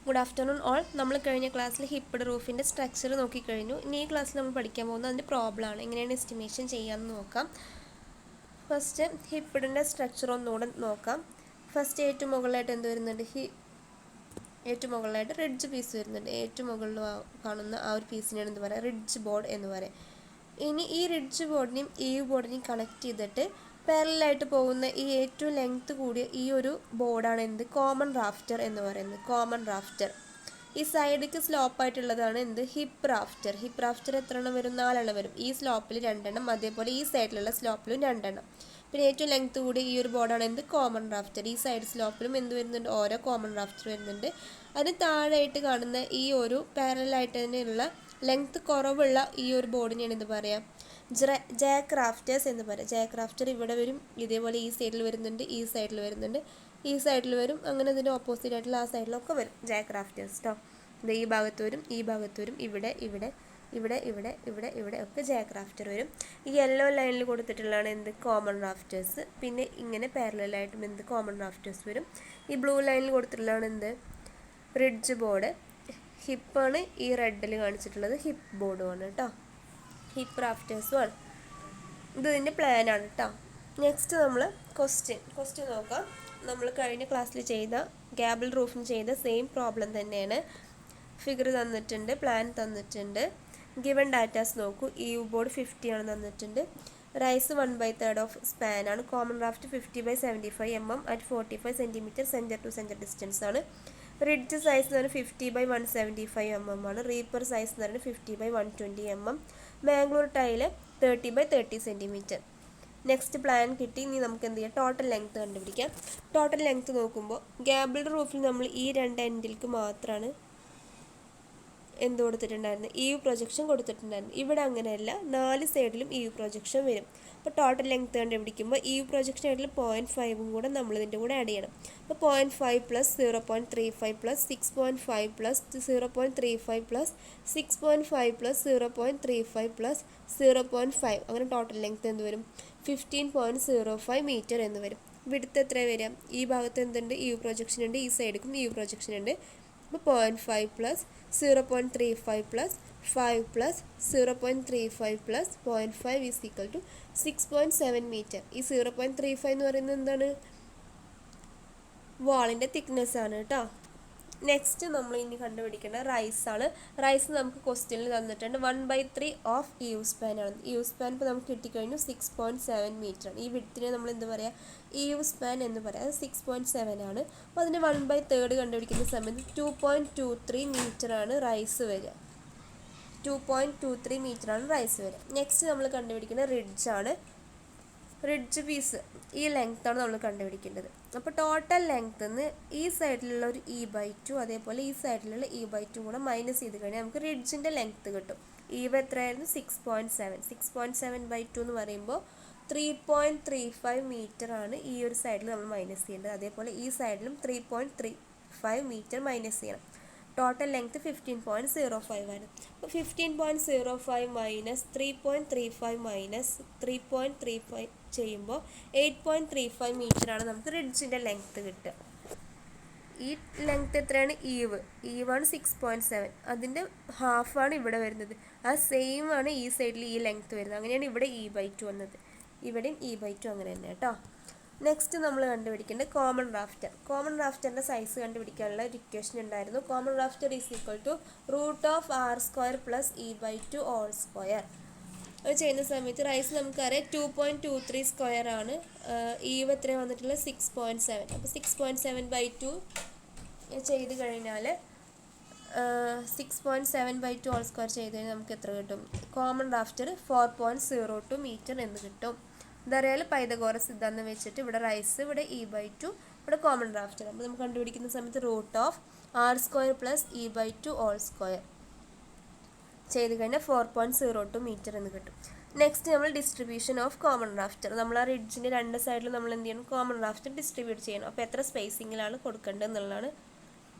Good afternoon all. നമ്മൾ കഴിഞ്ഞ ക്ലാസ്സിൽ ഹിപ്പ്ഡ് റൂഫിൻ്റെ സ്ട്രക്ചർ നോക്കിക്കഴിഞ്ഞു. ഇനി ഈ ക്ലാസ്സിൽ നമ്മൾ പഠിക്കാൻ പോകുന്നത് അതിൻ്റെ പ്രോബ്ലമാണ്. എങ്ങനെയാണ് എസ്റ്റിമേഷൻ ചെയ്യാമെന്ന് നോക്കാം. ഫസ്റ്റ് ഹിപ്പ്ഡിൻ്റെ സ്ട്രക്ചർ ഒന്നുകൂടെ നോക്കാം. ഫസ്റ്റ് ഏറ്റവും മുകളിലായിട്ട് എന്ത് വരുന്നുണ്ട്? ഏറ്റവും മുകളിലായിട്ട് റിഡ്ജ് പീസ് വരുന്നുണ്ട്. ഏറ്റവും മുകളിൽ കാണുന്ന ആ ഒരു പീസിനാണ് എന്ത് പറയുക? റിഡ്ജ് ബോർഡ് എന്ന് പറയാം. ഇനി ഈ റിഡ്ജ് ബോർഡിനെയും ഈവ് ബോർഡിനെയും കണക്ട് ചെയ്തിട്ട് പാരലായിട്ട് പോകുന്ന ഈ ഏറ്റവും ലെങ്ത് കൂടിയ ഈ ഒരു ബോർഡാണ് എന്ത്? കോമൺ റാഫ്റ്റർ എന്ന് പറയുന്നത്. Common rafter. ഈ സൈഡിലേക്ക് സ്ലോപ്പായിട്ടുള്ളതാണ് എന്ത്? Hip rafter. ഹിപ്പ് റാഫ്റ്റർ എത്ര എണ്ണം വരും? 4 എണ്ണം വരും. ഈ സ്ലോപ്പിൽ 2 എണ്ണം, അതേപോലെ ഈ സൈഡിലുള്ള സ്ലോപ്പിലും 2 എണ്ണം. പിന്നെ ഏറ്റവും ലെങ്ത് കൂടി ഈ ഒരു ബോർഡാണ് എന്ത്? Common rafter. ഈ സൈഡ് സ്ലോപ്പിലും എന്ത് വരുന്നുണ്ട്? ഓരോ കോമൺ റാഫ്റ്റർ വരുന്നുണ്ട്. അതിന് താഴെയായിട്ട് കാണുന്ന ഈ ഒരു പാരലായിട്ട് തന്നെയുള്ള ലെങ്ത് കുറവുള്ള ഈ ഒരു ബോർഡിനെയാണ് എന്ത് പറയാം? ജാക്ക് റാഫ്റ്റേഴ്സ് എന്ന് പറയാം. ജാക്ക് റാഫ്റ്റർ ഇവിടെ വരും, ഇതേപോലെ ഈ സൈഡിൽ വരുന്നുണ്ട്, ഈ സൈഡിൽ വരുന്നുണ്ട്, ഈ സൈഡിൽ വരും, അങ്ങനെ ഇതിൻ്റെ ഓപ്പോസിറ്റ് ആയിട്ടുള്ള ആ സൈഡിലൊക്കെ വരും ജാക്ക് റാഫ്റ്റേഴ്സ് കേട്ടോ. ഇത് ഈ ഭാഗത്ത് വരും, ഈ ഭാഗത്ത് വരും, ഇവിടെ ഇവിടെ ഇവിടെ ഇവിടെ ഇവിടെ ഇവിടെ ഒക്കെ ജാക്ക് റാഫ്റ്റർ വരും. ഈ യെല്ലോ ലൈനിൽ കൊടുത്തിട്ടുള്ളതാണ് എന്ത്? Common rafters. പിന്നെ ഇങ്ങനെ പാരലായിട്ടും എന്ത്? കോമൺ റാഫ്റ്റേഴ്സ് വരും. ഈ ബ്ലൂ ലൈനിൽ കൊടുത്തിട്ടുള്ളതാണ് എന്ത്? Ridge board. ഹിപ്പാണ് ഈ റെഡിൽ കാണിച്ചിട്ടുള്ളത്, ഹിപ്പ് ബോർഡുമാണ് കേട്ടോ. ഹിപ്പ് റാഫ്റ്റേഴ്സുമാണ്. ഇത് ഇതിൻ്റെ പ്ലാനാണ് കേട്ടോ. നെക്സ്റ്റ് നമ്മൾ ക്വസ്റ്റ്യൻ നോക്കാം. നമ്മൾ കഴിഞ്ഞ ക്ലാസ്സിൽ ചെയ്ത ഗാബിൾ റൂഫിന് ചെയ്ത സെയിം പ്രോബ്ലം തന്നെയാണ്. ഫിഗർ തന്നിട്ടുണ്ട്, പ്ലാൻ തന്നിട്ടുണ്ട്. ഗിവൺ ഡാറ്റാസ് നോക്കൂ. ഈവ് ബോർഡ് 50 ആണ് തന്നിട്ടുണ്ട്. റൈസ് 1/3 ഓഫ് സ്പാൻ ആണ്. Common raft 50/75 mm at 45 cm centre to centre distance ആണ്. റിഡ്ജ് സൈസ് എന്ന് പറഞ്ഞാൽ 50/175 mm ആണ്. റീപ്പർ സൈസ് എന്ന് പറഞ്ഞാൽ 50/120 mm. Mangalore tile 30/30 cm. Next plan കിട്ടി. ഇനി നമുക്ക് എന്ത് ചെയ്യാം? ടോട്ടൽ ലെങ്ത്ത് കണ്ടുപിടിക്കാം. ടോട്ടൽ ലെങ്ത്ത് നോക്കുമ്പോൾ ഗാബിൾഡ് റൂഫിൽ നമ്മൾ ഈ 2 എൻഡിലേക്ക് മാത്രമാണ് എന്ത് കൊടുത്തിട്ടുണ്ടായിരുന്നു? ഈവ് പ്രൊജക്ഷൻ കൊടുത്തിട്ടുണ്ടായിരുന്നു. ഇവിടെ അങ്ങനെയല്ല, 4 സൈഡിലും ഈവ് പ്രൊജക്ഷൻ വരും. അപ്പോൾ ടോട്ടൽ ലെങ്ത്ത് കണ്ടുപിടിക്കുമ്പോൾ ഈവ് പ്രൊജക്ഷൻ ആയിട്ടുള്ള 0.5 കൂടെ നമ്മൾ ഇതിൻ്റെ കൂടെ ആഡ് ചെയ്യണം. അപ്പോൾ 0.5 + 0.35 + 6.5 + 0.35 + 6.5 + 0.35 + 0.5 അങ്ങനെ ടോട്ടൽ ലെങ്ത്ത് എന്ത് വരും? 15.05 മീറ്റർ എന്ന് വരും. വിഡ്ത്ത് എത്ര വരിക? ഈ ഭാഗത്ത് എന്തുണ്ട്? ഈവ് പ്രൊജക്ഷൻ ഉണ്ട്, ഈ സൈഡിലും ഈവ് പ്രൊജക്ഷൻ ഉണ്ട്. അപ്പോൾ 0.5 + 0.35 + 5 + 0.35 + 0.5 = 6.7 മീറ്റർ. ഈ 0.35 എന്ന് പറയുന്നത് എന്താണ്? വാളിൻ്റെ തിക്നെസ് ആണ് കേട്ടോ. നെക്സ്റ്റ് നമ്മൾ ഇനി കണ്ടുപിടിക്കേണ്ട റൈസാണ്. റൈസ് നമുക്ക് ക്വസ്റ്റ്യനിൽ തന്നിട്ടുണ്ട്. 1/3 ഓഫ് ഈവ് സ്പാൻ ആണ്. ഈവ് സ്പാൻ ഇപ്പോൾ നമുക്ക് കിട്ടിക്കഴിഞ്ഞു 6.7 മീറ്റർ ആണ്. ഈ വിഡ്ത്തിനെ നമ്മൾ എന്ത് പറയുക? ഈവ് സ്പാൻ എന്ന് പറയാം. അത് 6.7 ആണ്. അപ്പോൾ അതിന് 1/3 കണ്ടുപിടിക്കുന്ന സമയത്ത് 2.23 മീറ്റർ ആണ് റൈസ് വരിക. 2.23 മീറ്റർ ആണ് റൈസ് വരിക. നെക്സ്റ്റ് നമ്മൾ കണ്ടുപിടിക്കുന്ന റിഡ്ജാണ്. റിഡ്ജ് പീസ് ഈ ലെങ്ത്താണ് നമ്മൾ കണ്ടുപിടിക്കേണ്ടത്. അപ്പോൾ ടോട്ടൽ ലെങ്ത്ത് നിന്ന് ഈ സൈഡിലുള്ള ഒരു E/2 അതേപോലെ ഈ സൈഡിലുള്ള E/2 കൂടെ മൈനസ് ചെയ്ത് കഴിഞ്ഞാൽ നമുക്ക് റിഡ്ജിൻ്റെ ലെങ്ത്ത് കിട്ടും. ഈവ് എത്രയായിരുന്നു? 6.7. 6.7/2 എന്ന് പറയുമ്പോൾ 3.35 മീറ്റർ ആണ് ഈ ഒരു സൈഡിൽ നമ്മൾ മൈനസ് ചെയ്യേണ്ടത്. അതേപോലെ ഈ സൈഡിലും 3.35 മീറ്റർ മൈനസ് ചെയ്യണം. ടോട്ടൽ ലെങ്ത്ത് 15.05 ആണ്. അപ്പോൾ 15.05 മൈനസ് 3.35 മൈനസ് 3.35 ചെയ്യുമ്പോൾ 8.35 മീറ്ററാണ് നമുക്ക് റിഡ്ജിൻ്റെ ലെങ്ത്ത് കിട്ടുക. ഈ ലെങ്ത്ത് എത്രയാണ്? ഈവാണ് 6.7. അതിൻ്റെ ഹാഫാണ് ഇവിടെ വരുന്നത്. ആ സെയിം ആണ് ഈ സൈഡിൽ ഈ ലെങ്ത്ത് വരുന്നത്. അങ്ങനെയാണ് ഇവിടെ E/2 വന്നത്. ഇവിടെയും E/2 അങ്ങനെ തന്നെ കേട്ടോ. നെക്സ്റ്റ് നമ്മൾ കണ്ടുപിടിക്കേണ്ടത് കോമൺ റാഫ്റ്റർ. കോമൺ റാഫ്റ്ററിൻ്റെ സൈസ് കണ്ടുപിടിക്കാനുള്ള ഒരു ഇക്വേഷൻ ഉണ്ടായിരുന്നു. Common rafter = √r² + E/2 whole square. അത് ചെയ്യുന്ന സമയത്ത് റൈസ് നമുക്കറിയാം 2.23² ആണ്. ഈവ് എത്രയാണ് വന്നിട്ടുള്ളത്? 6.7. അപ്പോൾ 6.7/2 ചെയ്ത് കഴിഞ്ഞാൽ 6.7/2 ഹോൾ സ്ക്വയർ ചെയ്ത് കഴിഞ്ഞാൽ നമുക്ക് എത്ര കിട്ടും? കോമൺ റാഫ്റ്റർ 4.02 മീറ്റർ എന്ന് കിട്ടും. ഇതറിയാലും പൈതഗോറസ് സിദ്ധാന്തം വെച്ചിട്ട് ഇവിടെ റൈസ്, ഇവിടെ E/2, ഇവിടെ കോമൺ റാഫ്റ്റർ. അപ്പോൾ നമുക്ക് കണ്ടുപിടിക്കുന്ന സമയത്ത് √r² + E/2 ഹോൾ സ്ക്വയർ ചെയ്ത് കഴിഞ്ഞാൽ 4.02 മീറ്റർ എന്ന് കിട്ടും. നെക്സ്റ്റ് നമ്മൾ ഡിസ്ട്രിബ്യൂഷൻ ഓഫ് കോമൺ റാഫ്റ്റർ. നമ്മൾ ആ റിഡ്ജിൻ്റെ 2 സൈഡിലും നമ്മൾ എന്ത് ചെയ്യണം? കോമൺ റാഫ്റ്റർ ഡിസ്ട്രിബ്യൂട്ട് ചെയ്യണം. അപ്പോൾ എത്ര സ്പേസിങ്ങിലാണ് കൊടുക്കേണ്ടത് എന്നുള്ളതാണ്,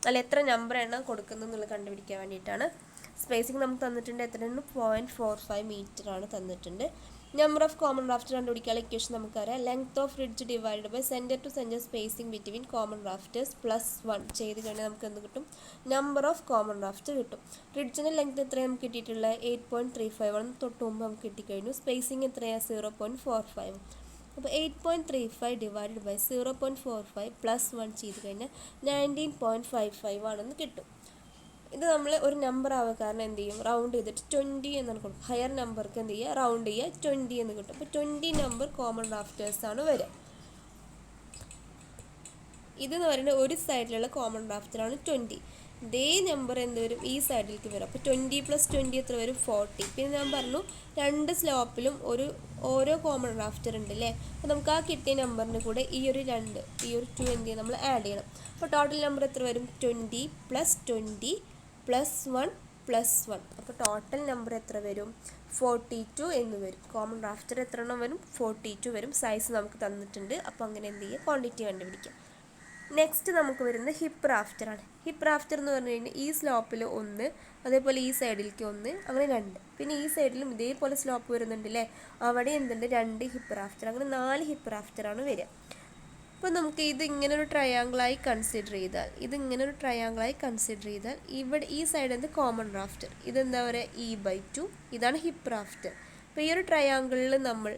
അല്ല എത്ര നമ്പർ എണ്ണം കൊടുക്കുന്നത് എന്നുള്ളത് കണ്ടുപിടിക്കാൻ വേണ്ടിയിട്ടാണ്. സ്പേസിങ് നമുക്ക് തന്നിട്ടുണ്ട്. എത്രയാണ്? 0.45 മീറ്റർ ആണ് തന്നിട്ടുണ്ട്. നമ്പർ ഓഫ് കോമൺ റാഫ്റ്റർ കണ്ടുപിടിക്കാനുള്ള ഇക്വേഷൻ നമുക്കറിയാം. Length of ridge divide by centre to centre spacing between common rafters +1 ചെയ്ത് കഴിഞ്ഞാൽ നമുക്ക് എന്ത് കിട്ടും? നമ്പർ ഓഫ് കോമൺ റാഫ്റ്റർ കിട്ടും. റിഡ്ജിൻ്റെ ലെങ്ത് എത്രയാണ് നമുക്ക് കിട്ടിയിട്ടുള്ളത്? 8.35 ആണ്. തൊട്ട് മുമ്പ് നമുക്ക് കിട്ടിക്കഴിഞ്ഞു. സ്പേസിംഗ് എത്രയാണ്? 0.45. അപ്പോൾ 8.35 ഡിവൈഡഡ് ബൈ 0.45 +1 ചെയ്ത് കഴിഞ്ഞാൽ 19.55 ആണെന്ന് കിട്ടും. ഇത് നമ്മൾ ഒരു നമ്പർ ആവുക കാരണം എന്ത് ചെയ്യും? റൗണ്ട് ചെയ്തിട്ട് 20 എന്നാണ് കൊടുക്കും. ഹയർ നമ്പർക്ക് എന്ത് ചെയ്യുക? റൗണ്ട് ചെയ്യുക, 20 എന്ന് കിട്ടും. അപ്പോൾ 20 നമ്പർ കോമൺ റാഫ്റ്റേഴ്സാണ് വരിക. ഇതെന്ന് പറയുന്നത് ഒരു സൈഡിലുള്ള കോമൺ റാഫ്റ്ററാണ് 20. ഇതേ നമ്പർ എന്ത് വരും? ഈ സൈഡിലേക്ക് വരും. അപ്പോൾ 20 + 20 എത്ര വരും? 40. പിന്നെ ഞാൻ പറഞ്ഞു രണ്ട് സ്ലോപ്പിലും ഓരോ കോമൺ റാഫ്റ്റർ ഉണ്ട് അല്ലേ? അപ്പോൾ നമുക്ക് ആ കിട്ടിയ നമ്പറിന് കൂടെ ഈ ഒരു 2 എന്ത് ചെയ്യും? നമ്മൾ ആഡ് ചെയ്യണം. അപ്പോൾ ടോട്ടൽ നമ്പർ എത്ര വരും? 20 + 20 +1 +1. അപ്പോൾ ടോട്ടൽ നമ്പർ എത്ര വരും? 42 എന്ന് വരും. കോമൺ റാഫ്റ്റർ എത്ര എണ്ണം വരും? 42 വരും. സൈസ് നമുക്ക് തന്നിട്ടുണ്ട്. അപ്പോൾ അങ്ങനെ എന്ത് ചെയ്യുക? ക്വാണ്ടിറ്റി കണ്ടുപിടിക്കാം. നെക്സ്റ്റ് നമുക്ക് വരുന്നത് ഹിപ്പ് റാഫ്റ്ററാണ്. ഹിപ്പ് റാഫ്റ്റർ എന്ന് പറഞ്ഞു കഴിഞ്ഞാൽ ഈ സ്ലോപ്പിൽ 1, അതേപോലെ ഈ സൈഡിലേക്ക് 1, അങ്ങനെ 2. പിന്നെ ഈ സൈഡിലും ഇതേപോലെ സ്ലോപ്പ് വരുന്നുണ്ട് അല്ലേ? അവിടെ എന്തുണ്ട്? 2 ഹിപ്പ് റാഫ്റ്റർ. അങ്ങനെ 4 ഹിപ്പ് റാഫ്റ്ററാണ് വരിക. അപ്പോൾ നമുക്ക് ഇതിങ്ങനൊരു ട്രയാങ്കിളായി കൺസിഡർ ചെയ്താൽ ഇവിടെ ഈ സൈഡ് എന്ത്? Common rafter. ഇതെന്താ പറയുക? E/2. ഇതാണ് ഹിപ്പ് റാഫ്റ്റർ. അപ്പോൾ ഈ ഒരു ട്രയാങ്കിളിൽ നമ്മൾ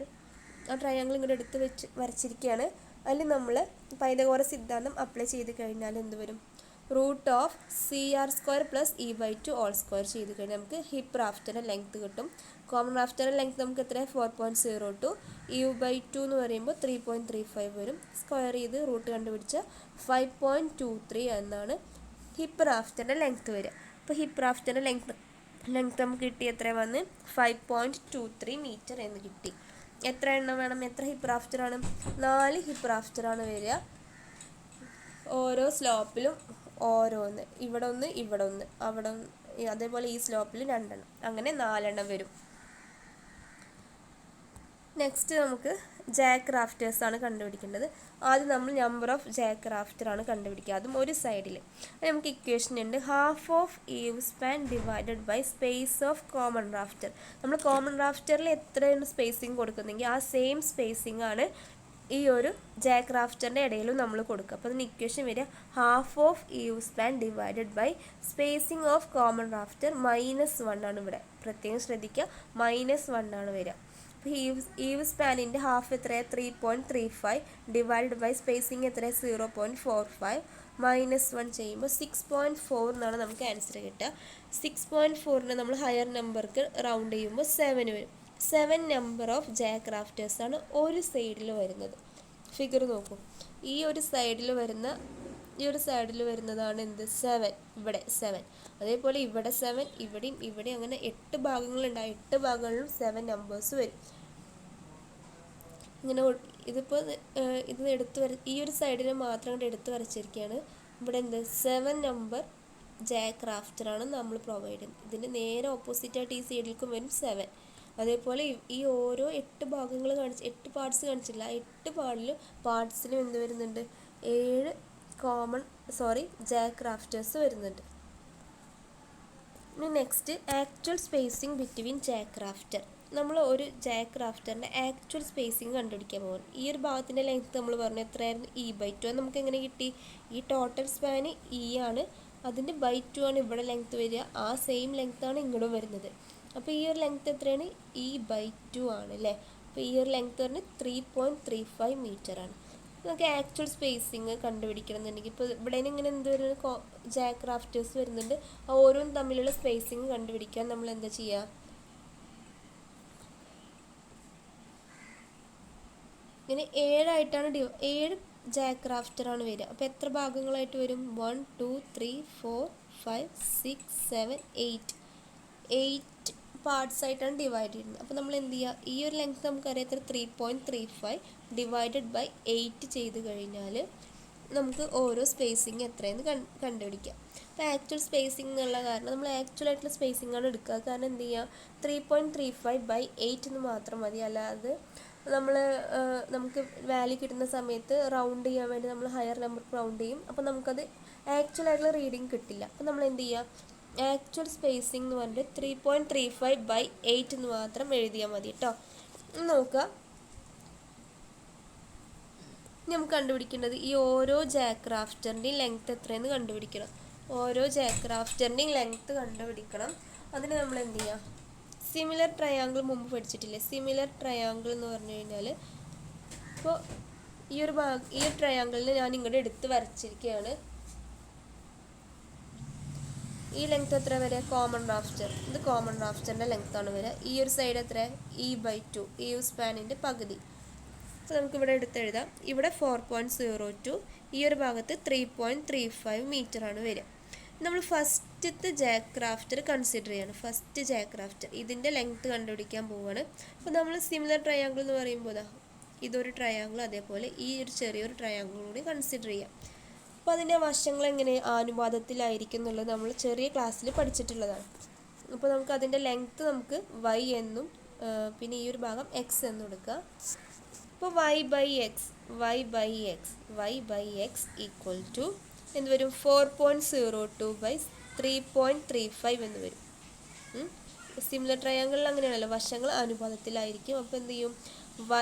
ആ ട്രയാങ്കിൾ ഇങ്ങോട്ട് എടുത്ത് വരച്ചിരിക്കുകയാണ്. അതിൽ നമ്മൾ പൈതഗോറസ് സിദ്ധാന്തം അപ്ലൈ ചെയ്ത് കഴിഞ്ഞാൽ എന്ത് വരും? √CR² + E/2² ചെയ്ത് കഴിഞ്ഞാൽ നമുക്ക് ഹിപ്പ് റാഫ്റ്ററിൻ്റെ ലെങ്ത് കിട്ടും. കോമൺ റാഫ്റ്ററിൻ്റെ ലെങ്ത് നമുക്ക് എത്ര? 4.02. E/2 എന്ന് പറയുമ്പോൾ 3.35 വരും. സ്ക്വയർ ചെയ്ത് റൂട്ട് കണ്ടുപിടിച്ച 5.23 എന്നാണ് ഹിപ്പ് റാഫ്റ്ററിൻ്റെ ലെങ്ത് വരിക. അപ്പോൾ ഹിപ്പ് റാഫ്റ്ററിൻ്റെ ലെങ്ത് നമുക്ക് കിട്ടി. എത്ര വന്ന്? 5.23 മീറ്റർ എന്ന് കിട്ടി. എത്ര എണ്ണം വേണം? എത്ര ഹിപ്പ് റാഫ്റ്ററാണ്? 4 ഹിപ്പ് റാഫ്റ്ററാണ് വരിക. ഓരോ സ്ലോപ്പിലും ഓരോന്ന്. ഇവിടെ ഒന്ന്, ഇവിടെ ഒന്ന്, അവിടെ ഒന്ന്, അതേപോലെ ഈ സ്ലോപ്പിൽ 2 എണ്ണം, അങ്ങനെ 4 എണ്ണം വരും. നെക്സ്റ്റ് നമുക്ക് ജാക്ക് റാഫ്റ്റേഴ്സാണ് കണ്ടുപിടിക്കേണ്ടത്. ആദ്യം നമ്മൾ നമ്പർ ഓഫ് ജാക്ക് റാഫ്റ്ററാണ് കണ്ടുപിടിക്കുക. അതും ഒരു സൈഡിൽ. നമുക്ക് ഇക്വേഷൻ ഉണ്ട്. Half of eave span divided by space of common rafter. നമ്മൾ കോമൺ റാഫ്റ്ററിൽ എത്രയാണ് സ്പേസിങ് കൊടുക്കുന്നെങ്കിൽ ആ സെയിം സ്പേസിംഗ് ആണ് ഈ ഒരു ജാക്ക് റാഫ്റ്ററിൻ്റെ ഇടയിലും നമ്മൾ കൊടുക്കുക. അപ്പോൾ അതിന് ഇക്വേഷൻ വരിക half of eave span divided by spacing of common rafter -1 ആണ്. ഇവിടെ പ്രത്യേകം ശ്രദ്ധിക്കുക, -1 ആണ് വരിക. അപ്പോൾ ഈവ് സ്പാനിൻ്റെ ഹാഫ് എത്രയാണ്? 3.35 ഡിവൈഡഡ് ബൈ സ്പേസിംഗ് എത്രയാണ്? 0.45 -1 ചെയ്യുമ്പോൾ 6.4 എന്നാണ് നമുക്ക് ആൻസർ കിട്ടുക. 6.4നെ നമ്മൾ ഹയർ നമ്പർക്ക് റൗണ്ട് ചെയ്യുമ്പോൾ 7 വരും. 7 നമ്പർ ഓഫ് ജാക്ക് റാഫ്റ്റേഴ്സാണ് ഒരു സൈഡിൽ വരുന്നത്. ഫിഗർ നോക്കൂ. ഈ ഒരു സൈഡിൽ വരുന്നതാണ് എന്ത്? 7. ഇവിടെ 7. അതേപോലെ ഇവിടെ 7, ഇവിടെ അങ്ങനെ 8 ഭാഗങ്ങളുണ്ട്. ആ 8 ഭാഗങ്ങളിലും 7 നമ്പേഴ്സ് വരും. ഇങ്ങനെ ഇതിപ്പോൾ ഈ ഒരു സൈഡിനെ മാത്രം എടുത്ത് വരച്ചിരിക്കുകയാണ്. ഇവിടെ എന്ത്? 7 നമ്പർ ജാക്ക് റാഫ്റ്ററാണ് നമ്മൾ പ്രൊവൈഡ് ചെയ്യുന്നത്. ഇതിൻ്റെ നേരെ ഓപ്പോസിറ്റായിട്ട് ഈ സൈഡിലേക്കും വരും 7. അതേപോലെ ഈ ഓരോ 8 ഭാഗങ്ങൾ 8 പാർട്സ് കാണിച്ചില്ല. 8 പാർട്സിലും എന്ത് വരുന്നുണ്ട്? 7 ജാക്ക് റാഫ്റ്റേഴ്സ് വരുന്നുണ്ട്. ഇനി next actual spacing between Jack rafter. നമ്മൾ ഒരു ജാക്ക് റാഫ്റ്ററിൻ്റെ ആക്ച്വൽ സ്പേസിംഗ് കണ്ടുപിടിക്കാൻ പോകും. ഈ ഒരു ഭാഗത്തിൻ്റെ ലെങ്ത് നമ്മൾ പറഞ്ഞു എത്രയായിരുന്നു? E/2. നമുക്ക് എങ്ങനെ കിട്ടി? ഈ ടോട്ടൽ സ്പാന് ആണ്, അതിൻ്റെ /2 ആണ് ഇവിടെ ലെങ്ത് വരിക. ആ സെയിം ലെങ്ത്താണ് ഇങ്ങോട്ടും വരുന്നത്. അപ്പോൾ ഈ ഒരു ലെങ്ത് എത്രയാണ്? E/2 ആണ് അല്ലേ? അപ്പോൾ ഈ ഒരു ലെങ്ത് പറഞ്ഞാൽ 3.35 മീറ്റർ ആണ്. നമുക്ക് ആക്ച്വൽ സ്പേസിങ് കണ്ടുപിടിക്കണം എന്നുണ്ടെങ്കിൽ ഇപ്പോൾ ഇവിടെ ഇങ്ങനെ എന്ത് വരുന്നത്? ജാക്ക് റാഫ്റ്റേഴ്സ് വരുന്നുണ്ട്. ഓരോന്നും തമ്മിലുള്ള സ്പേസിങ് കണ്ടുപിടിക്കാൻ നമ്മൾ എന്താ ചെയ്യുക? ഇങ്ങനെ 7 ജാക്ക് റാഫ്റ്ററാണ് വരിക. അപ്പോൾ എത്ര ഭാഗങ്ങളായിട്ട് വരും? 1 2 3 4 5 6 7 8 പാർട്സ് ആയിട്ടാണ് ഡിവൈഡ് ചെയ്യുന്നത്. അപ്പോൾ നമ്മൾ എന്ത് ചെയ്യുക? ഈ ഒരു ലെങ്ത് നമുക്കറിയാം 3.35 ഡിവൈഡഡ് ബൈ 8 ചെയ്ത് കഴിഞ്ഞാൽ നമുക്ക് ഓരോ സ്പേസിങ് എത്രയെന്ന് കണ്ടുപിടിക്കാം. അപ്പോൾ ആക്ച്വൽ സ്പേസിംഗ് എന്നുള്ള കാരണം നമ്മൾ ആക്ച്വൽ ആയിട്ടുള്ള സ്പേസിംഗ് ആണ് എടുക്കുക. കാരണം എന്ത് ചെയ്യുക? 3.35/8 എന്ന് മാത്രം മതി. അല്ലാതെ നമുക്ക് വാല്യൂ കിട്ടുന്ന സമയത്ത് റൗണ്ട് ചെയ്യാൻ വേണ്ടി നമ്മൾ ഹയർ നമ്പർ റൗണ്ട് ചെയ്യും. അപ്പോൾ നമുക്കത് ആക്ച്വൽ ആയിട്ടുള്ള റീഡിങ് കിട്ടില്ല. അപ്പോൾ നമ്മൾ എന്ത് ചെയ്യുക? ആക്ച്വൽ സ്പേസിംഗ് എന്ന് പറഞ്ഞിട്ട് 3.35/8 എന്ന് മാത്രം എഴുതിയാൽ മതി കേട്ടോ. നോക്കുക, നമുക്ക് കണ്ടുപിടിക്കേണ്ടത് ഈ ഓരോ ജാക്ക് റാഫ്റ്ററിൻ്റെയും ലെങ്ത്ത് എത്രയെന്ന് കണ്ടുപിടിക്കണം. ഓരോ ജാക്ക് റാഫ്റ്ററിൻ്റെയും ലെങ്ത്ത് കണ്ടുപിടിക്കണം. അതിന് നമ്മൾ എന്ത് ചെയ്യുക, സിമിലർ ട്രയാങ്കിൾ മുമ്പ് പഠിച്ചിട്ടില്ലേ? സിമിലർ ട്രയാങ്കിൾ എന്ന് പറഞ്ഞു കഴിഞ്ഞാൽ, ഇപ്പോൾ ഈ ഒരു ട്രയാങ്കിളിന് ഞാൻ ഇങ്ങോട്ട് എടുത്ത് വരച്ചിരിക്കുകയാണ്. ഈ ലെങ്ത് എത്ര വരെ? കോമൺ റാഫ്റ്റർ, ഇത് കോമൺ റാഫ്റ്ററിൻ്റെ ലെങ്ത്താണ് വരിക. ഈ ഒരു സൈഡ് എത്ര? E/2, ഈ സ്പാനിൻ്റെ പകുതി. അപ്പോൾ നമുക്കിവിടെ എടുത്തെഴുതാം. ഇവിടെ 4.02, ഈ ഒരു ഭാഗത്ത് 3.35 മീറ്ററാണ് വരിക. നമ്മൾ ഫസ്റ്റത്തെ ജാക്ക് റാഫ്റ്റർ കൺസിഡർ ചെയ്യാണ്. ഫസ്റ്റ് ജാക്ക് റാഫ്റ്റർ ഇതിൻ്റെ ലെങ്ത്ത് കണ്ടുപിടിക്കാൻ പോവുകയാണ്. അപ്പോൾ നമ്മൾ സിമിലർ ട്രയാങ്കിൾ എന്ന് പറയുമ്പോൾ ഇതൊരു ട്രയാങ്കിൾ, അതേപോലെ ഈ ഒരു ചെറിയൊരു ട്രയാങ്കിൾ കൂടി കൺസിഡർ ചെയ്യാം. അപ്പോൾ അതിൻ്റെ വശങ്ങൾ എങ്ങനെ ആനുപാതത്തിലായിരിക്കും എന്നുള്ളത് നമ്മൾ ചെറിയ ക്ലാസ്സിൽ പഠിച്ചിട്ടുള്ളതാണ്. അപ്പോൾ നമുക്ക് അതിൻ്റെ ലെങ്ത്ത് നമുക്ക് y എന്നും പിന്നെ ഈ ഒരു ഭാഗം x എന്നും എടുക്കുക. അപ്പോൾ y/x ഈക്വൽ ടു എന്ത് വരും? 4.02/3.35 എന്ന് വരും. സിമിലർ ട്രയാങ്കിളിൽ അങ്ങനെയാണല്ലോ, വശങ്ങൾ അനുപാതത്തിലായിരിക്കും. അപ്പോൾ എന്ത് ചെയ്യും?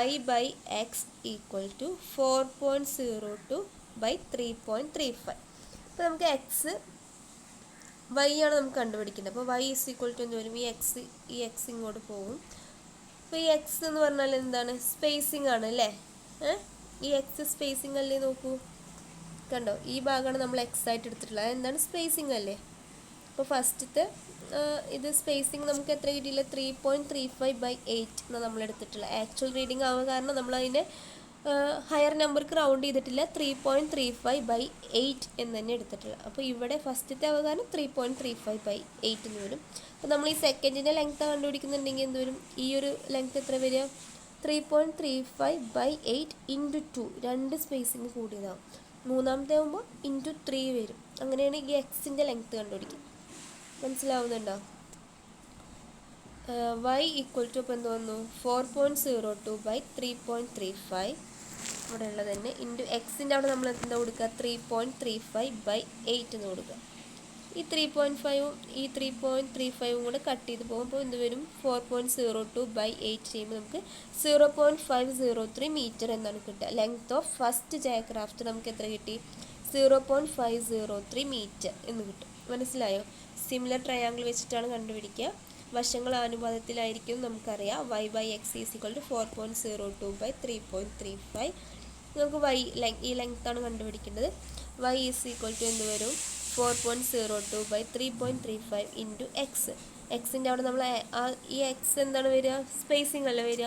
y/x equal to 4.02/3.35. അപ്പോൾ നമുക്ക് y ആണ് നമുക്ക് കണ്ടുപിടിക്കേണ്ടത്. അപ്പോൾ y ഈസ് ഈക്വൽ ടു എന്ത് വരും? ഈ x ഇങ്ങോട്ട് പോകും. അപ്പോൾ ഈ x എന്ന് പറഞ്ഞാൽ എന്താണ്? സ്പേസിങ് ആണ് അല്ലേ? ഈ x സ്പേസിങ് അല്ലേ? നോക്കൂ, കണ്ടോ, ഈ ഭാഗമാണ് നമ്മൾ x ആയിട്ട് എടുത്തിട്ടുള്ളത്. എന്താണ്? സ്പേസിങ് അല്ലേ? അപ്പോൾ ഫസ്റ്റത്തെ ഇത് സ്പേസിങ് നമുക്ക് എത്ര കിട്ടിയില്ല? 3.35/8 എന്നാണ് നമ്മൾ എടുത്തിട്ടുള്ളത്. ആക്ച്വൽ റീഡിങ് ആവുക കാരണം നമ്മൾ അതിനെ ഹയർ നമ്പർക്ക് റൗണ്ട് ചെയ്തിട്ടില്ല, 3.35/8 എന്ന് തന്നെ എടുത്തിട്ടുള്ളത്. അപ്പോൾ ഇവിടെ ഫസ്റ്റത്തെ അവകാശം 3.35/8 എന്ന് വരും. അപ്പോൾ നമ്മൾ ഈ സെക്കൻഡിൻ്റെ ലെങ്ത്ത് കണ്ടുപിടിക്കുന്നുണ്ടെങ്കിൽ എന്ത് വരും? ഈ ഒരു ലെങ്ത്ത് എത്ര വരിക? 3.35/8 × 2, 2 സ്പേസിങ് കൂടിയതാവും. മൂന്നാമത്തെ ആകുമ്പോൾ × 3 വരും. അങ്ങനെയാണ് ഈ എക്സിൻ്റെ ലെങ്ത്ത് കണ്ടുപിടിക്കുക. മനസ്സിലാവുന്നുണ്ടോ? y ഈക്വൽ ടു ഇപ്പോൾ എന്ത് വന്നു? 4.02/3.35 ഇവിടെ ഉള്ളത് തന്നെ എക്സിൻ്റെ അവിടെ നമ്മൾ എന്താ കൊടുക്കുക? 3.35/8 എന്ന് കൊടുക്കുക. ഈ 3.5ഉം ഈ 3.35ഉം കൂടെ കട്ട് ചെയ്ത് പോകുമ്പോൾ എന്ത് വരും? 4.02/8 ചെയ്യുമ്പോൾ നമുക്ക് 0.503 മീറ്റർ എന്നാണ് കിട്ടുക. Length of first Jack rafter നമുക്ക് എത്ര കിട്ടി? 0.503 മീറ്റർ എന്ന് കിട്ടും. മനസ്സിലായോ? സിമിലർ ട്രയാങ്കിൾ വെച്ചിട്ടാണ് കണ്ടുപിടിക്കുക. വശങ്ങൾ ആനുപാതത്തിലായിരിക്കും നമുക്കറിയാം. y/x is equal to 4.02/3.35. നമുക്ക് ഈ ലെങ്ത്താണ് കണ്ടുപിടിക്കേണ്ടത്. y ഈസ് ഈക്വൽ ടു എന്ത് വരും? 4.02/3.35 × x. എക്സിൻ്റെ അവിടെ നമ്മൾ ഈ എക്സ് എന്താണ് വരിക? സ്പേസിങ് അല്ല വരിക.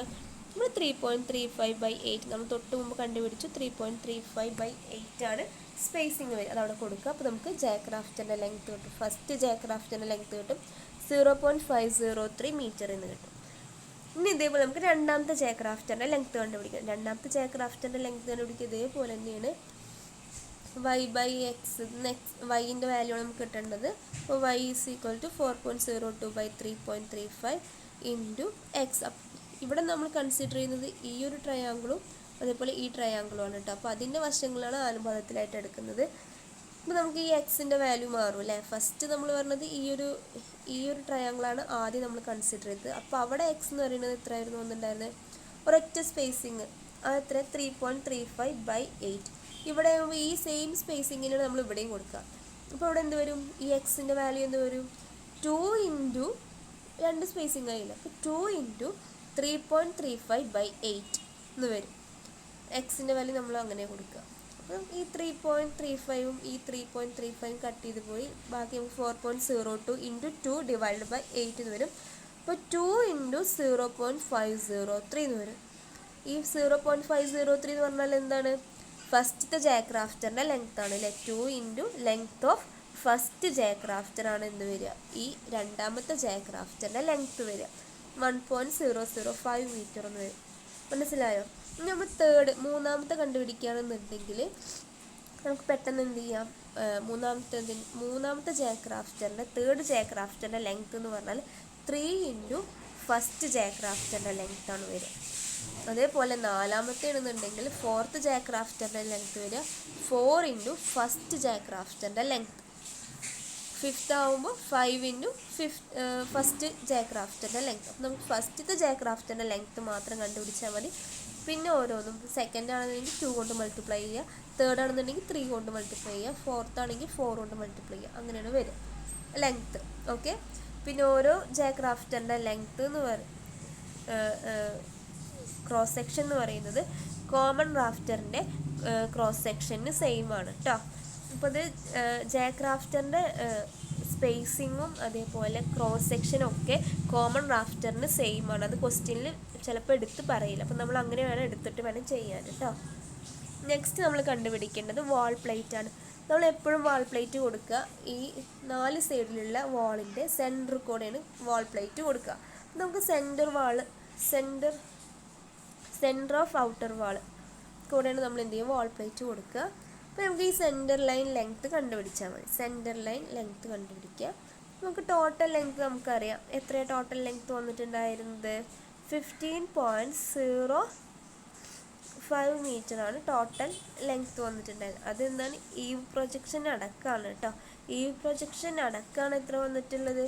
നമ്മൾ 3.35/8 നമ്മൾ തൊട്ട് മുമ്പ് കണ്ടുപിടിച്ചു. 3.35/8 ആണ് സ്പേസിങ് വരിക. അതവിടെ കൊടുക്കുക. അപ്പോൾ നമുക്ക് ജാക്ക് റാഫ്റ്ററിൻ്റെ ലെങ്ത്ത് കിട്ടും. ഫസ്റ്റ് ജാക്ക് റാഫ്റ്ററിൻ്റെ ലെങ്ത്ത് കിട്ടും 0.503 മീറ്റർ എന്ന് കിട്ടും. ഇനി ഇതേപോലെ നമുക്ക് രണ്ടാമത്തെ ജാക്ക് റാഫ്റ്ററിൻ്റെ ലെങ്ത്ത് കണ്ടുപിടിക്കാം. രണ്ടാമത്തെ ജാക്ക് റാഫ്റ്ററിൻ്റെ ലെങ്ത്ത് കണ്ടുപിടിക്കുക ഇതേപോലെ തന്നെയാണ്. y/x, വൈൻ്റെ വാല്യൂ ആണ് നമുക്ക് കിട്ടേണ്ടത്. അപ്പോൾ y is equal to 4.02/3.35 × x. ഇവിടെ നമ്മൾ കൺസിഡർ ചെയ്യുന്നത് ഈ ഒരു ട്രയാങ്കിളും അതേപോലെ ഈ ട്രയാങ്കിളും ആണ് കേട്ടോ. അപ്പോൾ അതിൻ്റെ വശങ്ങളാണ് ആനുപാതത്തിലായിട്ട് എടുക്കുന്നത്. അപ്പോൾ നമുക്ക് ഈ എക്സിൻ്റെ വാല്യൂ മാറും അല്ലേ? ഫസ്റ്റ് നമ്മൾ പറഞ്ഞത് ഈ ഒരു ട്രയാങ്കിളാണ് ആദ്യം നമ്മൾ കൺസിഡർ ചെയ്തത്. അപ്പോൾ അവിടെ എക്സ് എന്ന് പറയുന്നത് എത്രയായിരുന്നു വന്നിട്ടുണ്ടായിരുന്നത്? ഒരൊറ്റ സ്പേസിങ്, അത് എത്ര? 3.35/8. ഇവിടെ ആകുമ്പോൾ ഈ സെയിം സ്പേസിങ്ങിനാണ് നമ്മൾ ഇവിടെയും കൊടുക്കുക. അപ്പോൾ ഇവിടെ എന്ത് വരും? ഈ എക്സിൻ്റെ വാല്യൂ എന്ത് വരും? 2 × 2 സ്പേസിങ് ആയില്ല. അപ്പോൾ 2 × 3.35/8 എന്ന് വരും. എക്സിൻ്റെ വാല്യൂ നമ്മൾ അങ്ങനെ കൊടുക്കുക. അപ്പം ഈ 3.35ഉം ഈ 3.35ഉം കട്ട് ചെയ്ത് പോയി. ബാക്കി നമുക്ക് 4.02 × 2/8 എന്ന് വരും. അപ്പോൾ 2 × 0.503 എന്ന് വരും. ഈ 0.503 എന്ന് പറഞ്ഞാൽ എന്താണ്? ഫസ്റ്റത്തെ ജാക്ക് റാഫ്റ്ററിൻ്റെ ലെങ്ത് ആണ് അല്ലേ? 2 × length of first Jack rafter ആണ് എന്ത് വരിക? ഈ രണ്ടാമത്തെ ജാക്ക് റാഫ്റ്ററിൻ്റെ ലെങ്ത്ത് വരിക 1.005 മീറ്റർ എന്ന് വരും. മനസ്സിലായോ? ഇനി നമ്മൾ മൂന്നാമത്തെ കണ്ടുപിടിക്കുകയാണെന്നുണ്ടെങ്കിൽ നമുക്ക് പെട്ടെന്ന് എന്ത് ചെയ്യാം? മൂന്നാമത്തെ ജാക്ക് റാഫ്റ്ററിൻ്റെ തേർഡ് ജാക്ക് റാഫ്റ്ററിൻ്റെ ലെങ്ത്ത് എന്ന് പറഞ്ഞാൽ 3 × ഫസ്റ്റ് ജാക്ക് റാഫ്റ്ററിൻ്റെ ലെങ്ത് ആണ് വരിക. അതേപോലെ നാലാമത്തെ ആണെന്നുണ്ടെങ്കിൽ ഫോർത്ത് ജാക്ക് റാഫ്റ്ററിൻ്റെ ലെങ്ത്ത് വരിക 4 × ഫസ്റ്റ് ജാക്ക് റാഫ്റ്ററിൻ്റെ ലെങ്ത്ത്. ഫിഫ്ത്ത് ആകുമ്പോൾ 5 ഇൻറ്റു ഫസ്റ്റ് ജാക്ക് റാഫ്റ്ററിൻ്റെ ലെങ്ത്ത്. അപ്പോൾ നമുക്ക് ഫസ്റ്റത്തെ ജാക്ക് റാഫ്റ്ററിൻ്റെ ലെങ്ത്ത് മാത്രം കണ്ടുപിടിച്ചാൽ മതി. പിന്നെ ഓരോന്നും സെക്കൻഡ് ആണെന്നുണ്ടെങ്കിൽ 2 കൊണ്ട് മൾട്ടിപ്ലൈ ചെയ്യുക, തേർഡ് ആണെന്നുണ്ടെങ്കിൽ 3 കൊണ്ട് മൾട്ടിപ്ലൈ ചെയ്യുക, ഫോർത്ത് ആണെങ്കിൽ 4 കൊണ്ട് മൾട്ടിപ്ലൈ ചെയ്യുക. അങ്ങനെയാണ് വരിക ലെങ്ത്ത്. ഓക്കെ, പിന്നെ ഓരോ ജാക്ക് റാഫ്റ്ററിൻ്റെ ലെങ്ത്ത് എന്ന് ക്രോസ് സെക്ഷൻ എന്ന് പറയുന്നത് കോമൺ റാഫ്റ്ററിൻ്റെ ക്രോസ് സെക്ഷന് സെയിം ആണ് കേട്ടോ. അപ്പോൾ ഇത് ജാക്ക് റാഫ്റ്ററിൻ്റെ സ്പേസിങ്ങും അതേപോലെ ക്രോസ് സെക്ഷനും ഒക്കെ കോമൺ റാഫ്റ്ററിന് സെയിം ആണ്. അത് ക്വസ്റ്റ്യനിൽ ചിലപ്പോൾ എടുത്ത് പറയില്ല, അപ്പോൾ നമ്മൾ അങ്ങനെ വേണം എടുത്തിട്ട് വേണം ചെയ്യാൻ കേട്ടോ. നെക്സ്റ്റ് നമ്മൾ കണ്ടുപിടിക്കേണ്ടത് വാൾ പ്ലേറ്റ് ആണ്. നമ്മൾ എപ്പോഴും വാൾ പ്ലേറ്റ് കൊടുക്കുക ഈ 4 സൈഡിലുള്ള വാളിൻ്റെ സെൻറ്റർ കൂടെയാണ് വാൾ പ്ലേറ്റ് കൊടുക്കുക. നമുക്ക് സെൻറ്റർ ഓഫ് ഔട്ടർ വാൾ കൂടെയാണ് നമ്മൾ എന്ത് ചെയ്യും വാൾ പ്ലേറ്റ് കൊടുക്കുക. അപ്പോൾ നമുക്ക് ഈ സെൻറ്റർ ലൈൻ ലെങ്ത്ത് കണ്ടുപിടിച്ചാൽ മതി. സെൻറ്റർ ലൈൻ ലെങ്ത്ത് കണ്ടുപിടിക്കുക. നമുക്ക് ടോട്ടൽ ലെങ്ത്ത് നമുക്കറിയാം. എത്രയാണ് ടോട്ടൽ ലെങ്ത്ത് വന്നിട്ടുണ്ടായിരുന്നത്? 15.05 മീറ്ററാണ് ടോട്ടൽ ലെങ്ത്ത് വന്നിട്ടുണ്ടായത്. അതെന്താണ്? ഈവ് പ്രൊജക്ഷൻ അടക്കമാണ് കേട്ടോ. ഈവ് പ്രൊജക്ഷൻ അടക്കമാണ് എത്ര വന്നിട്ടുള്ളത്?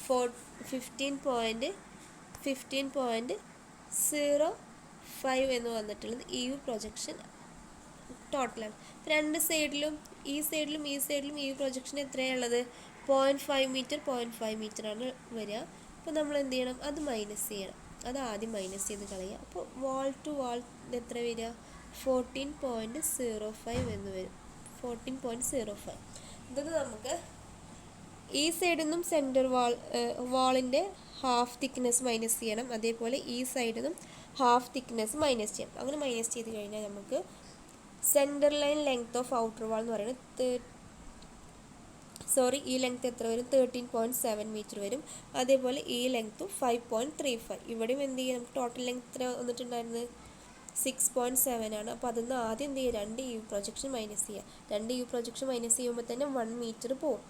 15.05 എന്ന് വന്നിട്ടുള്ളത് ഈവ് പ്രൊജക്ഷൻ ടോട്ടലാണ്. രണ്ട് സൈഡിലും ഈ സൈഡിലും ഈവ് പ്രൊജക്ഷൻ എത്രയാണുള്ളത്? 0.5 മീറ്റർ 0.5 മീറ്ററാണ് വരിക. അപ്പോൾ നമ്മൾ എന്ത് ചെയ്യണം? അത് മൈനസ് ചെയ്യണം. അത് ആദ്യം മൈനസ് ചെയ്ത് കളയുക. അപ്പോൾ വാൾ ടു വാൾ എത്ര വരിക? 14.05 എന്ന് വരും. 14.05. ഇത് നമുക്ക് ഈ സൈഡിൽ നിന്നും സെൻറ്റർ വാളിൻ്റെ ഹാഫ് തിക്നെസ് മൈനസ് ചെയ്യണം. അതേപോലെ ഈ സൈഡിൽ നിന്നും ഹാഫ് തിക്നെസ് മൈനസ് ചെയ്യണം. അങ്ങനെ മൈനസ് ചെയ്ത് കഴിഞ്ഞാൽ നമുക്ക് centre line length of outer wall എന്ന് പറയുന്നത് ഈ ലെങ്ത് എത്ര വരും? 13.7 മീറ്റർ വരും. അതേപോലെ ഈ ലെങ്ത്തും 5.35. ഇവിടെയും എന്ത് ചെയ്യുക? നമുക്ക് ടോട്ടൽ ലെങ്ത് എത്ര വന്നിട്ടുണ്ടായിരുന്നത്? 6.7 ആണ്. അപ്പോൾ അതിന്ന് ആദ്യം എന്ത് ചെയ്യുക? 2 ഈവ് പ്രൊജക്ഷൻ മൈനസ് ചെയ്യുക. 2 ഈവ് പ്രൊജക്ഷൻ മൈനസ് ചെയ്യുമ്പോൾ തന്നെ 1 മീറ്റർ പോകും.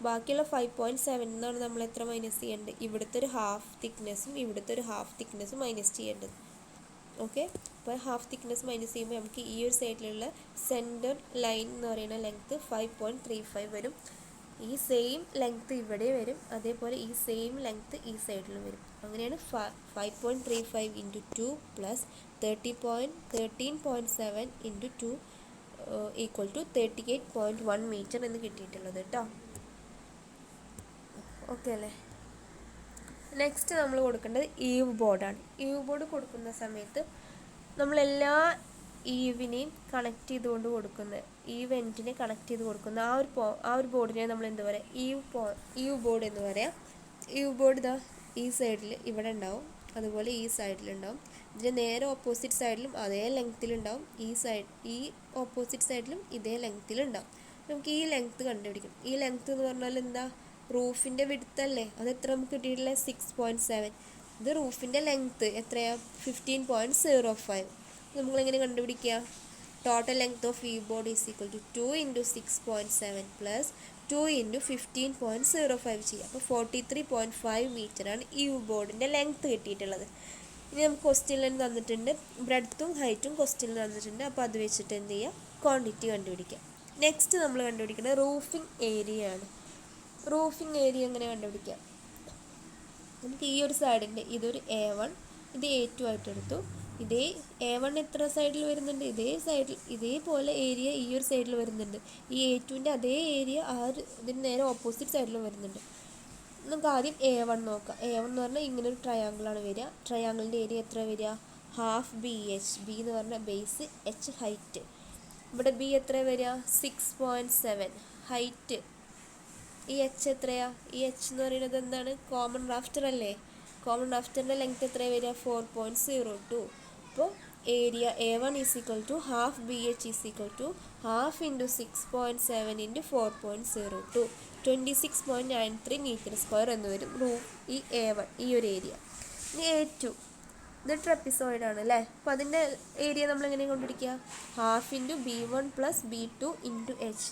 ബാക്കിയുള്ള 5.7 എന്നാണ് നമ്മൾ എത്ര മൈനസ് ചെയ്യേണ്ടത്? ഇവിടുത്തെ ഒരു ഹാഫ് തിക്നെസ്സും ഇവിടുത്തെ ഒരു ഹാഫ് തിക്നെസ്സും മൈനസ് ചെയ്യേണ്ടത്. ഓക്കെ, അപ്പോൾ ഹാഫ് തിക്നെസ് മൈനസ് ചെയ്യുമ്പോൾ നമുക്ക് ഈ ഒരു സൈഡിലുള്ള സെൻറ്റർ ലൈൻ എന്ന് പറയുന്ന ലെങ്ത്ത് 5.35 വരും. ഈ സെയിം ലെങ്ത്ത് ഇവിടെ വരും. അതേപോലെ ഈ സെയിം ലെങ്ത്ത് ഈ സൈഡിലും വരും. അങ്ങനെയാണ് 5.35 into 2 plus 13.7 into 2 equal to 38.1 metre എന്ന് കിട്ടിയിട്ടുള്ളത് കേട്ടോ. ഓക്കെ അല്ലേ? നെക്സ്റ്റ് നമ്മൾ കൊടുക്കേണ്ടത് ഈവ് ബോർഡാണ്. ഈവ് ബോർഡ് കൊടുക്കുന്ന സമയത്ത് നമ്മളെല്ലാ ഈവിനെയും കണക്ട് ചെയ്തുകൊണ്ട് കൊടുക്കുന്നത്, ഈവ് എൻഡിനെ കണക്ട് ചെയ്ത് കൊടുക്കുന്ന ആ ഒരു ബോർഡിനെ നമ്മൾ എന്താ പറയുക? ഈവ് ബോർഡ് എന്ന് പറയാം. ഈവ് ബോർഡ് ഇതാ ഈ സൈഡിൽ ഇവിടെ ഉണ്ടാവും, അതുപോലെ ഈ സൈഡിലുണ്ടാവും. ഇതിൻ്റെ നേരെ ഓപ്പോസിറ്റ് സൈഡിലും അതേ ലെങ്ത്തിലുണ്ടാവും. ഈ ഓപ്പോസിറ്റ് സൈഡിലും ഇതേ ലെങ്ത്തിലുണ്ടാവും. നമുക്ക് ഈ ലെങ്ത്ത് കണ്ടുപിടിക്കും. ഈ ലെങ്ത്ത് എന്ന് പറഞ്ഞാൽ എന്താ? റൂഫിൻ്റെ വിഡ്ത്തല്ലേ? അതെത്ര നമുക്ക് കിട്ടിയിട്ടില്ല? 6.7. ഇത് റൂഫിൻ്റെ ലെങ്ത്ത് എത്രയാണ്? 15.05. നമ്മളെങ്ങനെ കണ്ടുപിടിക്കുക? Total length of eave board is equal to 2 into 6.7 plus 2 into 15.05 ചെയ്യുക. അപ്പോൾ 43.5 മീറ്ററാണ് ഈവ് ബോർഡിൻ്റെ ലെങ്ത്ത് കിട്ടിയിട്ടുള്ളത്. ഇനി നമുക്ക് ക്വസ്റ്റ്യനിൽ തന്നിട്ടുണ്ട്, ബ്രെഡ്ത്തും ഹൈറ്റും ക്വസ്റ്റ്യനിൽ തന്നിട്ടുണ്ട്. അപ്പോൾ അത് വെച്ചിട്ട് എന്ത് ചെയ്യുക? ക്വാണ്ടിറ്റി കണ്ടുപിടിക്കുക. നെക്സ്റ്റ് നമ്മൾ കണ്ടുപിടിക്കുന്നത് റൂഫിംഗ് ഏരിയ ആണ്. റൂഫിംഗ് ഏരിയ എങ്ങനെ കണ്ടുപിടിക്കുക? നമുക്ക് ഈ ഒരു സൈഡിൻ്റെ ഇതൊരു A1, ഇത് A2 ആയിട്ട് എടുത്തു. ഇതേ A1 എത്ര സൈഡിൽ വരുന്നുണ്ട്? ഇതേപോലെ ഏരിയ ഈ ഒരു സൈഡിൽ വരുന്നുണ്ട്. ഈ A2ൻ്റെ അതേ ഏരിയ ഇതിന് നേരെ ഓപ്പോസിറ്റ് സൈഡിലും വരുന്നുണ്ട്. നമുക്ക് ആദ്യം A1 നോക്കാം. A1 എന്ന് പറഞ്ഞാൽ ഇങ്ങനൊരു ട്രയാങ്കിളാണ് വരിക. ട്രയാങ്കിളിൻ്റെ ഏരിയ എത്ര വരിക? Half BH. ബി എന്ന് പറഞ്ഞാൽ ബേസ്, H ഹൈറ്റ്. ഇവിടെ B എത്ര വരിക? 6.7 ഹൈറ്റ്. ഈ H എത്രയാ? ഈ H എന്ന് പറയുന്നത് എന്താണ്? കോമൺ റാഫ്റ്റർ അല്ലേ? കോമൺ റാഫ്റ്ററിൻ്റെ ലെങ്ത് എത്ര വരിക? 4.02. അപ്പോൾ area A1 is equal to half BH is equal to half into 6.7 into 4.02, 26.93 metre square എന്ന് വരും ഈ A1 ഈ ഒരു ഏരിയ. ഇനി A2 ഇത് ട്രപ്പിസോയിഡ് ആണ് അല്ലേ? അപ്പോൾ അതിൻ്റെ ഏരിയ നമ്മൾ എങ്ങനെ കണ്ടുപിടിക്കുക? Half into B1 plus B2 into H.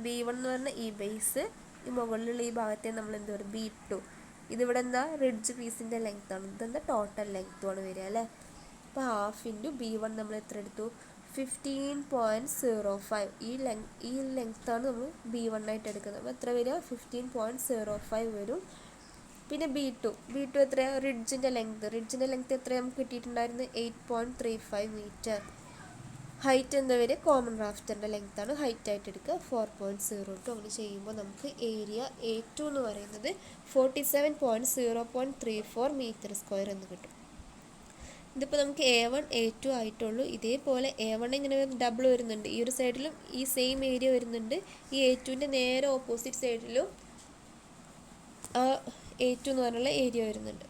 B1 എന്ന് പറഞ്ഞാൽ ഈ ബേസ്, ഈ മുകളിലുള്ള ഈ ഭാഗത്തെ നമ്മൾ എന്താ പറയുക? B2. ഇതിവിടെ എന്താ? റിഡ്ജ് പീസിൻ്റെ ലെങ്ത്താണ്. ഇതെന്താ? ടോട്ടൽ ലെങ്ത്തുമാണ് വരിക അല്ലേ? അപ്പോൾ ഹാഫ് ഇൻറ്റു B1 നമ്മൾ എത്ര എടുത്തു? 15.05 ഈ ലെങ്ത്താണ് നമ്മൾ B1 ആയിട്ട് എടുക്കുന്നത്. അപ്പോൾ എത്ര വരിക? 15.05 വരും. പിന്നെ B2 എത്രയാണ്? റിഡ്ജിൻ്റെ ലെങ്ത് എത്രയാണ് നമുക്ക് കിട്ടിയിട്ടുണ്ടായിരുന്നു? 8.35 മീറ്റർ. ഹൈറ്റ് എന്താ വരിക? കോമൺ റാഫ്റ്ററിൻ്റെ ലെങ്ത്താണ് ഹൈറ്റ് ആയിട്ട് എടുക്കുക, 4.02. അങ്ങനെ ചെയ്യുമ്പോൾ നമുക്ക് ഏരിയ A2 എന്ന് പറയുന്നത് 47.0.34 മീറ്റർ സ്ക്വയർ എന്ന് കിട്ടും. ഇതിപ്പോൾ നമുക്ക് A1 A2 ആയിട്ടുള്ളൂ. ഇതേപോലെ A1 ഇങ്ങനെ ഡബിൾ വരുന്നുണ്ട്, ഈ ഒരു സൈഡിലും ഈ സെയിം ഏരിയ വരുന്നുണ്ട്, ഈ A2ൻ്റെ നേരെ ഓപ്പോസിറ്റ് സൈഡിലും ആ A2 എന്ന് പറഞ്ഞുള്ള ഏരിയ വരുന്നുണ്ട്.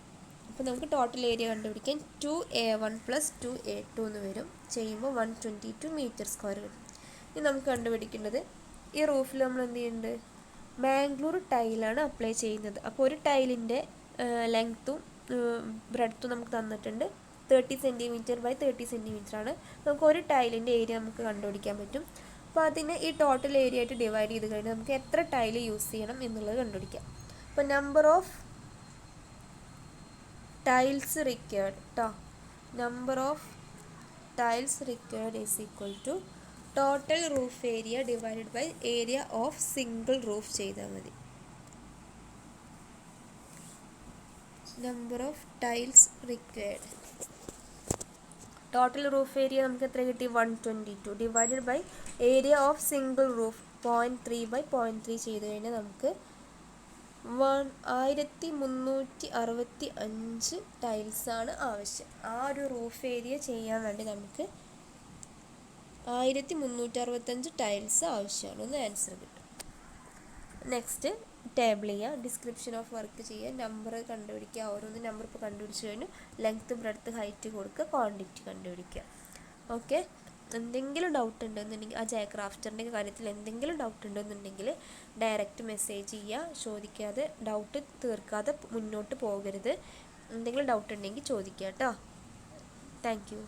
അപ്പോൾ നമുക്ക് ടോട്ടൽ ഏരിയ കണ്ടുപിടിക്കാൻ 2A1 + 2A2 എന്ന് വരും. ചെയ്യുമ്പോൾ 122 മീറ്റർ സ്ക്വയർ വരും. ഇനി നമുക്ക് കണ്ടുപിടിക്കേണ്ടത്, ഈ റൂഫിൽ നമ്മൾ എന്ത് ചെയ്യുന്നുണ്ട്? മാംഗ്ലൂർ ടൈലാണ് അപ്ലൈ ചെയ്യുന്നത്. അപ്പോൾ ഒരു ടൈലിൻ്റെ ലെങ്ത്തും ബ്രെഡ്ത്തും നമുക്ക് തന്നിട്ടുണ്ട്. 30 സെൻറ്റിമീറ്റർ ബൈ 30 സെൻറ്റിമീറ്റർ ആണ്. നമുക്ക് ഒരു ടൈലിൻ്റെ ഏരിയ നമുക്ക് കണ്ടുപിടിക്കാൻ പറ്റും. അപ്പോൾ അതിനെ ഈ ടോട്ടൽ ഏരിയ ആയിട്ട് ഡിവൈഡ് ചെയ്ത് കഴിഞ്ഞാൽ നമുക്ക് എത്ര ടൈൽ യൂസ് ചെയ്യണം എന്നുള്ളത് കണ്ടുപിടിക്കാം. അപ്പോൾ number of tiles required is equal to total roof area divided by area of single roof ചെയ്താൽ മതി. Number of tiles required, total roof area നമുക്ക് എത്ര കിട്ടി? 122 divided by area of single roof 0.3 by 0.3 ചെയ്ത് കഴിഞ്ഞാൽ നമുക്ക് 1365 ടൈൽസാണ് ആവശ്യം. ആ ഒരു റൂഫ് ഏരിയ ചെയ്യാൻ വേണ്ടി നമുക്ക് 1365 ടൈൽസ് ആവശ്യമാണ്. ഒന്ന് ആൻസർ കിട്ടും. നെക്സ്റ്റ് ടേബിൾ ചെയ്യുക, ഡിസ്ക്രിപ്ഷൻ ഓഫ് വർക്ക് ചെയ്യുക, നമ്പർ കണ്ടുപിടിക്കുക. ഓരോന്ന് നമ്പർ ഇപ്പോൾ കണ്ടുപിടിച്ച് കഴിഞ്ഞു. ലെങ്ത്ത് ബ്രെഡ്ത്ത് ഹൈറ്റ് കൊടുക്കുക, ക്വാണ്ടിറ്റി കണ്ടുപിടിക്കുക. ഓക്കെ, എന്തെങ്കിലും ഡൗട്ട് ഉണ്ടെന്നുണ്ടെങ്കിൽ, ആ ജയക്രാഫ്റ്ററിൻ്റെ കാര്യത്തിൽ എന്തെങ്കിലും ഡൗട്ട് ഉണ്ടെന്നുണ്ടെങ്കിൽ ഡയറക്റ്റ് മെസ്സേജ് ചെയ്യുക. ചോദിക്കാതെ, ഡൗട്ട് തീർക്കാതെ മുന്നോട്ട് പോകരുത്. എന്തെങ്കിലും ഡൗട്ട് ഉണ്ടെങ്കിൽ ചോദിക്കുക കേട്ടോ. Thank you.